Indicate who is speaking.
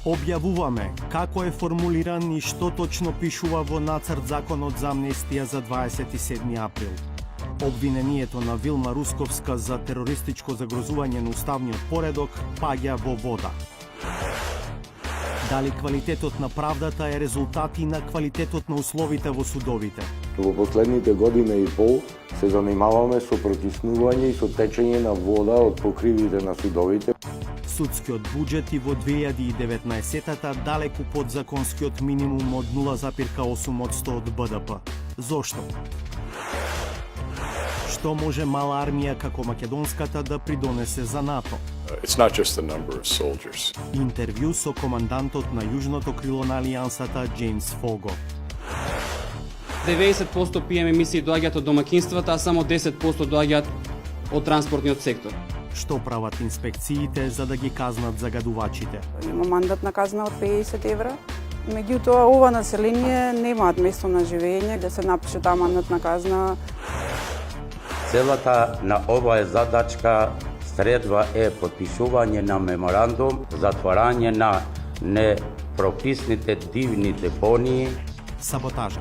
Speaker 1: Објавуваме како е формулиран и што точно пишува во нацрт законот за амнестија за 27 април. Обвинението на Вилма Русковска за терористичко загрозување на уставниот поредок паѓа во вода. Дали квалитетот на правдата е резултат и на квалитетот на условите во судовите?
Speaker 2: Во последните година и пол се занимаваме со протиснување и со течење на вода од покривите на судовите.
Speaker 1: Судскиот буџет и во 2019-та далеку под законскиот минимум од 0,8% од БДП. Зошто? Што може мала армија како македонската да придонесе за НАТО?
Speaker 3: It's not just the number of soldiers.
Speaker 1: Интервју со командантот на јужното крило на алијансата Джеймс Фого.
Speaker 4: 90% PM емисии доаѓаат од домакинствата, а само 10% доаѓаат од транспортниот сектор.
Speaker 1: Што прават инспекциите за да ги казнат загадувачите?
Speaker 5: Има мандатна казна од 50 евра. Меѓутоа, ова население немаат место на живење, да се напише таа мандатна казна.
Speaker 6: Целата на оваа задачка средба е подпишување на меморандум, затварање на непрописните дивни депонии.
Speaker 1: Саботажа.